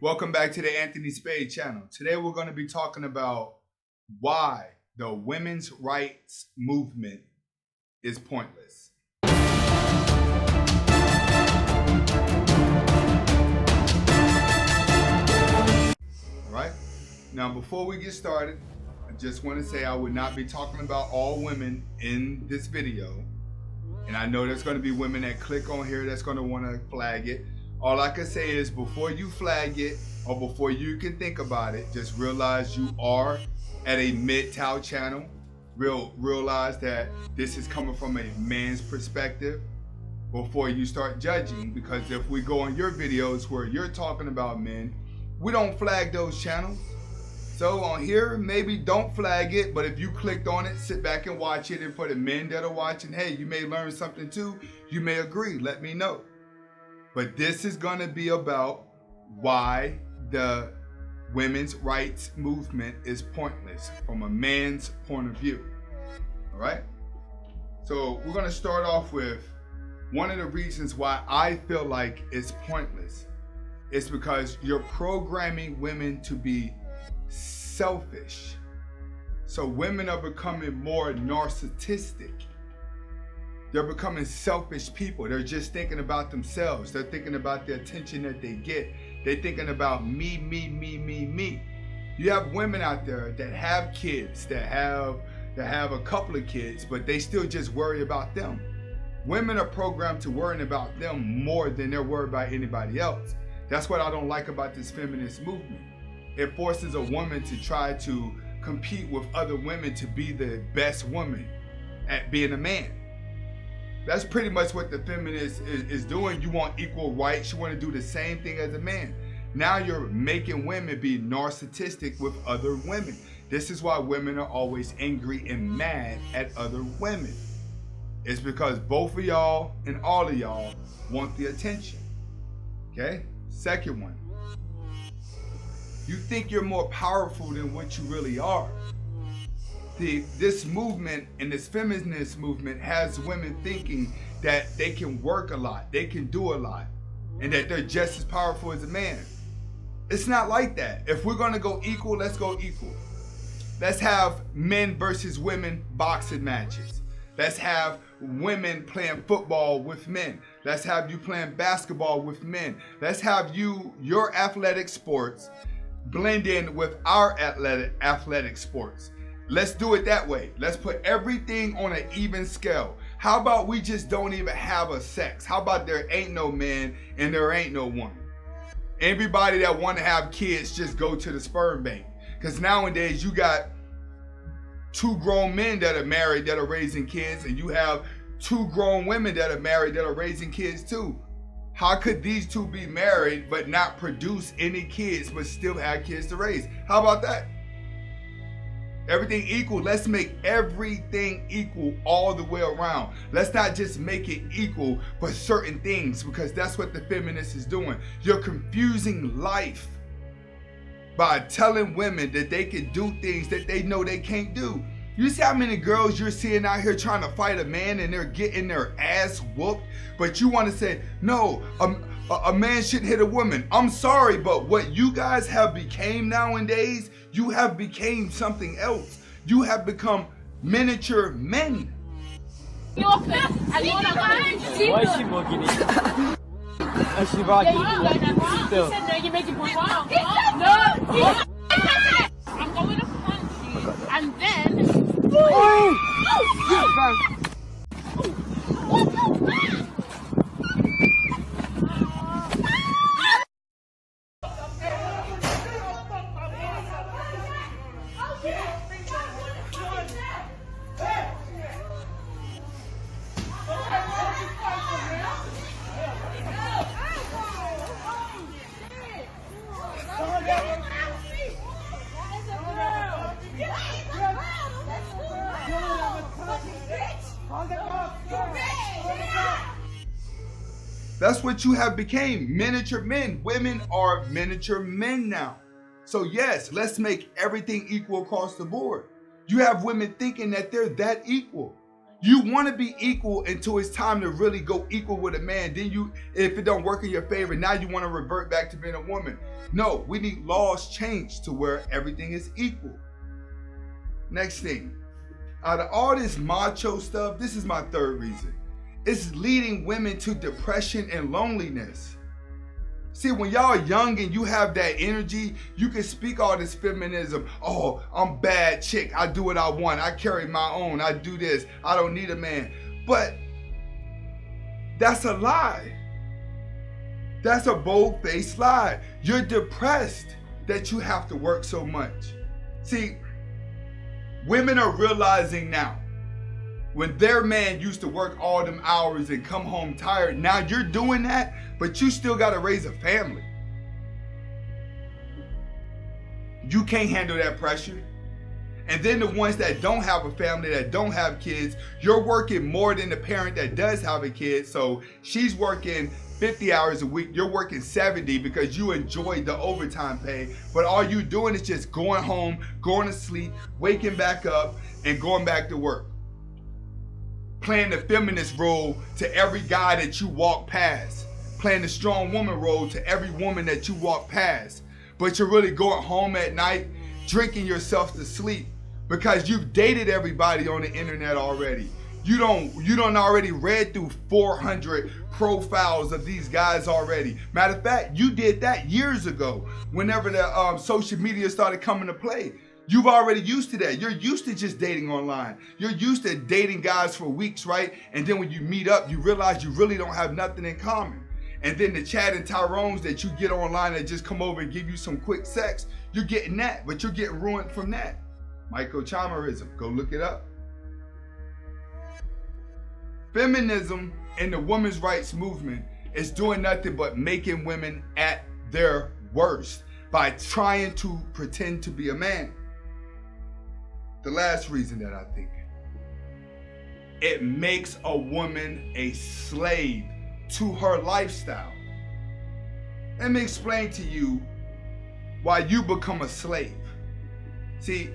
Welcome back to the Anthony Spade channel. Today we're going to be talking about why the women's rights movement is pointless. All right. Now, before we get started, I just want to say I would not be talking about all women in this video. And I know there's going to be women that click on here that's going to want to flag it. All I can say is before you flag it or before you can think about it, just realize you are at a MGTOW channel. Realize that this is coming from a man's perspective before you start judging, because if we go on your videos where you're talking about men, we don't flag those channels. So on here, maybe don't flag it, but if you clicked on it, sit back and watch it. And for the men that are watching, hey, you may learn something too. You may agree, let me know. But this is going to be about why the women's rights movement is pointless from a man's point of view. All right? So we're going to start off with one of the reasons why I feel like it's pointless. It's because you're programming women to be selfish. So women are becoming more narcissistic. They're becoming selfish people. They're just thinking about themselves. They're thinking about the attention that they get. They're thinking about me, me, me, me, me. You have women out there that have kids, that have a couple of kids, but they still just worry about them. Women are programmed to worrying about them more than they're worried about anybody else. That's what I don't like about this feminist movement. It forces a woman to try to compete with other women to be the best woman at being a man. That's pretty much what the feminist is doing. You want equal rights. You want to do the same thing as a man. Now you're making women be narcissistic with other women. This is why women are always angry and mad at other women. It's because both of y'all and all of y'all want the attention. Okay? Second one. You think you're more powerful than what you really are. This movement and this feminist movement has women thinking that they can work a lot, they can do a lot, and that they're just as powerful as a man. It's not like that. If we're gonna go equal, let's go equal. Let's have men versus women boxing matches. Let's have women playing football with men. Let's have you playing basketball with men. Let's have your athletic sports blend in with our athletic sports. Let's do it that way. Let's put everything on an even scale. How about we just don't even have a sex? How about there ain't no man and there ain't no woman? Everybody that want to have kids just go to the sperm bank. Because nowadays you got two grown men that are married that are raising kids, and you have two grown women that are married that are raising kids too. How could these two be married but not produce any kids but still have kids to raise? How about that? Everything equal. Let's make everything equal all the way around. Let's not just make it equal for certain things, because that's what the feminist is doing. You're confusing life by telling women that they can do things that they know they can't do. You see how many girls you're seeing out here trying to fight a man and they're getting their ass whooped, but you want to say, no, a man shouldn't hit a woman. I'm sorry, but what you guys have became nowadays, you have became something else. You have become miniature men. Why is she booking it? Is she rocking it? Still. You're making point. No. I'm going to punch you, and then. That's what you have became, miniature men. Women are miniature men now. So yes, let's make everything equal across the board. You have women thinking that they're that equal. You want to be equal until it's time to really go equal with a man. Then you, if it don't work in your favor, now you want to revert back to being a woman. No, we need laws changed to where everything is equal. Next thing, out of all this macho stuff, this is my third reason. It's leading women to depression and loneliness. See, when y'all are young and you have that energy, you can speak all this feminism. Oh, I'm bad chick. I do what I want. I carry my own. I do this. I don't need a man. But that's a lie. That's a bold-faced lie. You're depressed that you have to work so much. See, women are realizing now, when their man used to work all them hours and come home tired, now you're doing that, but you still gotta raise a family. You can't handle that pressure. And then the ones that don't have a family, that don't have kids, you're working more than the parent that does have a kid. So she's working 50 hours a week, you're working 70 because you enjoy the overtime pay, but all you doing is just going home, going to sleep, waking back up, and going back to work. Playing the feminist role to every guy that you walk past. Playing the strong woman role to every woman that you walk past. But you're really going home at night, drinking yourself to sleep because you've dated everybody on the internet already. You don't already read through 400 profiles of these guys already. Matter of fact, you did that years ago whenever the social media started coming to play. You've already used to that. You're used to just dating online. You're used to dating guys for weeks, right? And then when you meet up, you realize you really don't have nothing in common. And then the Chad and Tyrones that you get online that just come over and give you some quick sex, you're getting that, but you're getting ruined from that. Mycochimerism, go look it up. Feminism and the women's rights movement is doing nothing but making women at their worst by trying to pretend to be a man. The last reason that I think, it makes a woman a slave to her lifestyle. Let me explain to you why you become a slave. See,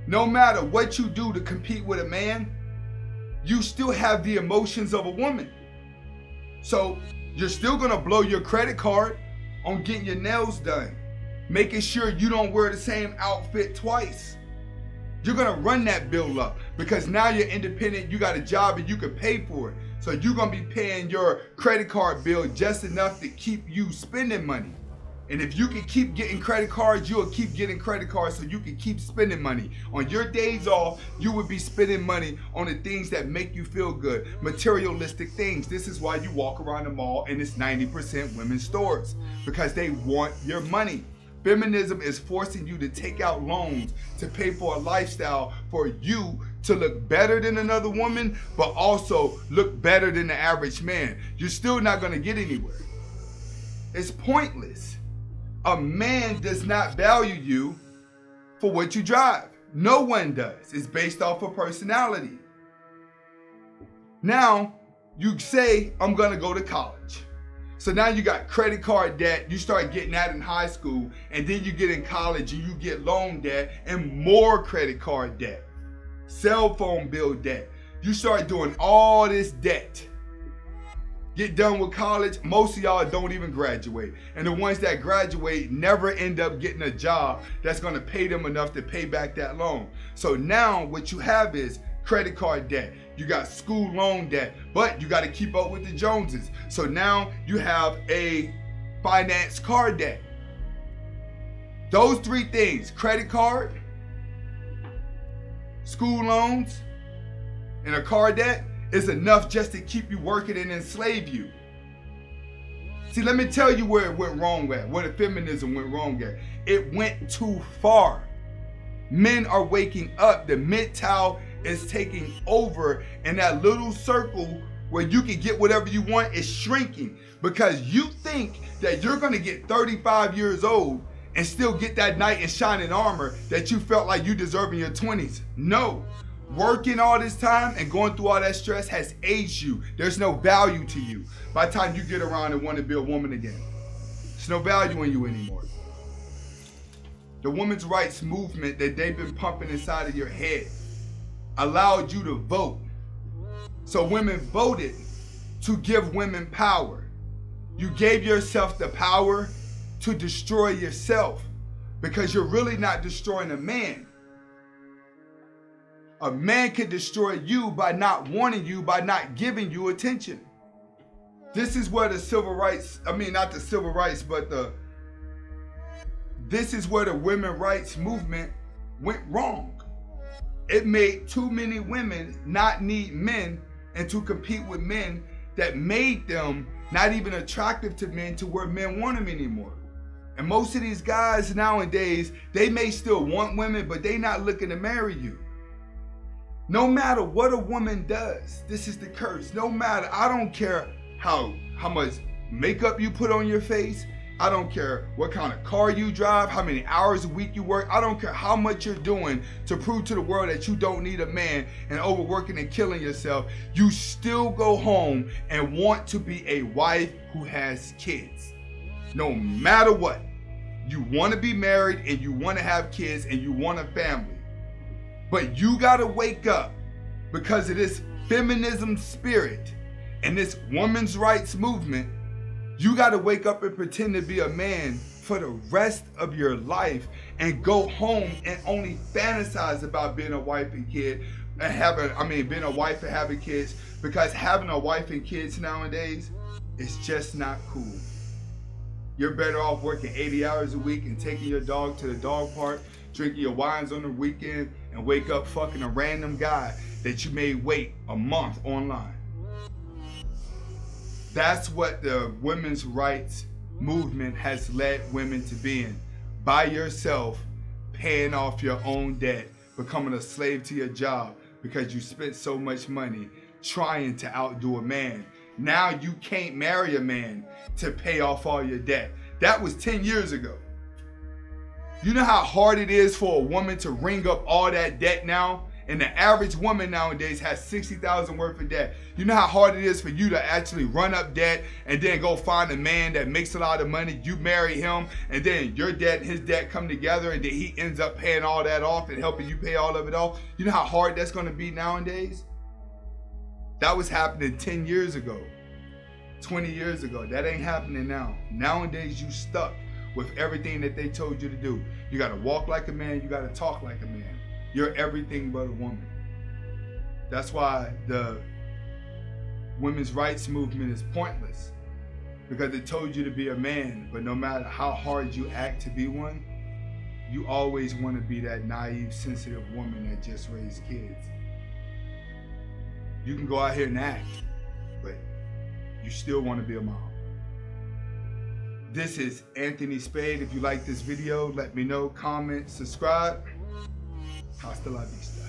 no matter what you do to compete with a man, you still have the emotions of a woman. So you're still gonna blow your credit card on getting your nails done, making sure you don't wear the same outfit twice. You're gonna run that bill up because now you're independent, you got a job and you can pay for it. So you're gonna be paying your credit card bill just enough to keep you spending money. And if you can keep getting credit cards, you'll keep getting credit cards so you can keep spending money. On your days off, you would be spending money on the things that make you feel good, materialistic things. This is why you walk around the mall and it's 90% women's stores, because they want your money. Feminism is forcing you to take out loans to pay for a lifestyle for you to look better than another woman, but also look better than the average man. You're still not gonna get anywhere. It's pointless. A man does not value you for what you drive. No one does. It's based off of personality. Now, you say, I'm gonna go to college. So now you got credit card debt, you start getting that in high school, and then you get in college and you get loan debt and more credit card debt, cell phone bill debt. You start doing all this debt. Get done with college, most of y'all don't even graduate. And the ones that graduate never end up getting a job that's gonna pay them enough to pay back that loan. So now what you have is credit card debt, you got school loan debt, but you gotta keep up with the Joneses. So now you have a finance car debt. Those three things, credit card, school loans, and a car debt, is enough just to keep you working and enslave you. See, let me tell you where it went wrong at, where the feminism went wrong at. It went too far. Men are waking up. The MGTOW is taking over, and that little circle where you can get whatever you want is shrinking because you think that you're gonna get 35 years old and still get that knight in shining armor that you felt like you deserve in your 20s. No. Working all this time and going through all that stress has aged you. There's no value to you by the time you get around and want to be a woman again. There's no value in you anymore. The women's rights movement that they've been pumping inside of your head allowed you to vote. So women voted to give women power. You gave yourself the power to destroy yourself because you're really not destroying a man. A man can destroy you by not wanting you, by not giving you attention. This is where the civil rights, not the civil rights, but this is where the women's rights movement went wrong. It made too many women not need men and to compete with men that made them not even attractive to men to where men want them anymore. And most of these guys nowadays, they may still want women, but they not looking to marry you. No matter what a woman does, this is the curse. No matter, I don't care how much makeup you put on your face. I don't care what kind of car you drive, how many hours a week you work. I don't care how much you're doing to prove to the world that you don't need a man and overworking and killing yourself. You still go home and want to be a wife who has kids. No matter what. You want to be married and you want to have kids and you want a family. But you got to wake up because of this feminism spirit and this women's rights movement. You got to wake up and pretend to be a man for the rest of your life and go home and only fantasize about being a wife and kid and being a wife and having kids, because having a wife and kids nowadays is just not cool. You're better off working 80 hours a week and taking your dog to the dog park, drinking your wines on the weekend, and wake up fucking a random guy that you may wait a month online. That's what the women's rights movement has led women to being. By yourself, paying off your own debt, becoming a slave to your job because you spent so much money trying to outdo a man. Now you can't marry a man to pay off all your debt. That was 10 years ago. You know how hard it is for a woman to ring up all that debt now? And the average woman nowadays has $60,000 worth of debt. You know how hard it is for you to actually run up debt and then go find a man that makes a lot of money. You marry him, and then your debt and his debt come together, and then he ends up paying all that off and helping you pay all of it off. You know how hard that's going to be nowadays? That was happening 10 years ago, 20 years ago. That ain't happening now. Nowadays, you stuck with everything that they told you to do. You got to walk like a man. You got to talk like a man. You're everything but a woman. That's why the women's rights movement is pointless, because it told you to be a man, but no matter how hard you act to be one, you always want to be that naive, sensitive woman that just raised kids. You can go out here and act, but you still want to be a mom. This is Anthony Spade. If you like this video, let me know, comment, subscribe. Hasta la vista.